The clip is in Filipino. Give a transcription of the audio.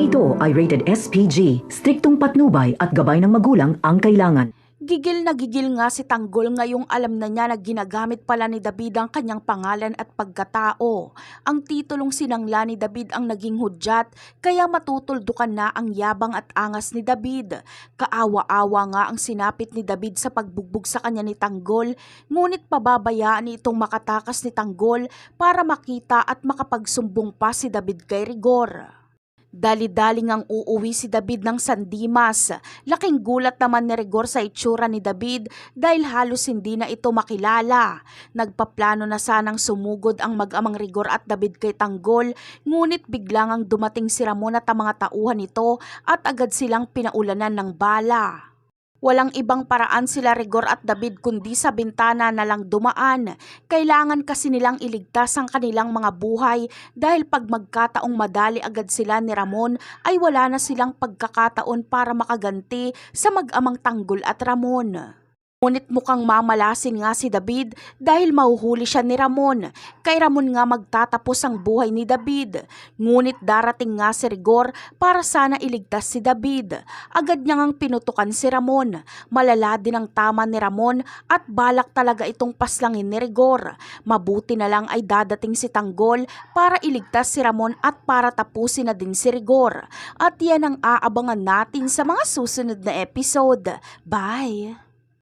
Ito ay rated SPG, striktong patnubay at gabay ng magulang ang kailangan. Gigil na gigil nga si Tanggol ngayong alam na niya na ginagamit pala ni David ang kanyang pangalan at pagkatao. Ang titulong sinangla ni David ang naging hudyat, kaya matutuldukan na ang yabang at angas ni David. Kaawa-awa nga ang sinapit ni David sa pagbugbog sa kanya ni Tanggol, ngunit pababayaan ni itong makatakas ni Tanggol para makita at makapagsumbong pa si David kay Rigor. Dali-dali ngang uuwi si David ng San Dimas. Laking gulat naman ni Rigor sa itsura ni David dahil halos hindi na ito makilala. Nagpaplano na sanang sumugod ang mag-amang Rigor at David kay Tanggol, ngunit biglang ang dumating si Ramon at ang mga tauhan nito at agad silang pinaulanan ng bala. Walang ibang paraan sila Rigor at David kundi sa bintana na lang dumaan. Kailangan kasi nilang iligtas ang kanilang mga buhay dahil pag magkataong madali agad sila ni Ramon ay wala na silang pagkakataon para makaganti sa mag-amang Tanggol at Ramon. Ngunit mukhang mamalasin nga si David dahil mahuhuli siya ni Ramon. Kay Ramon nga magtatapos ang buhay ni David. Ngunit darating nga si Rigor para sana iligtas si David. Agad niya ngang pinutukan si Ramon. Malala din ang tama ni Ramon at balak talaga itong paslangin ni Rigor. Mabuti na lang ay dadating si Tanggol para iligtas si Ramon at para tapusin na din si Rigor. At yan ang aabangan natin sa mga susunod na episode. Bye!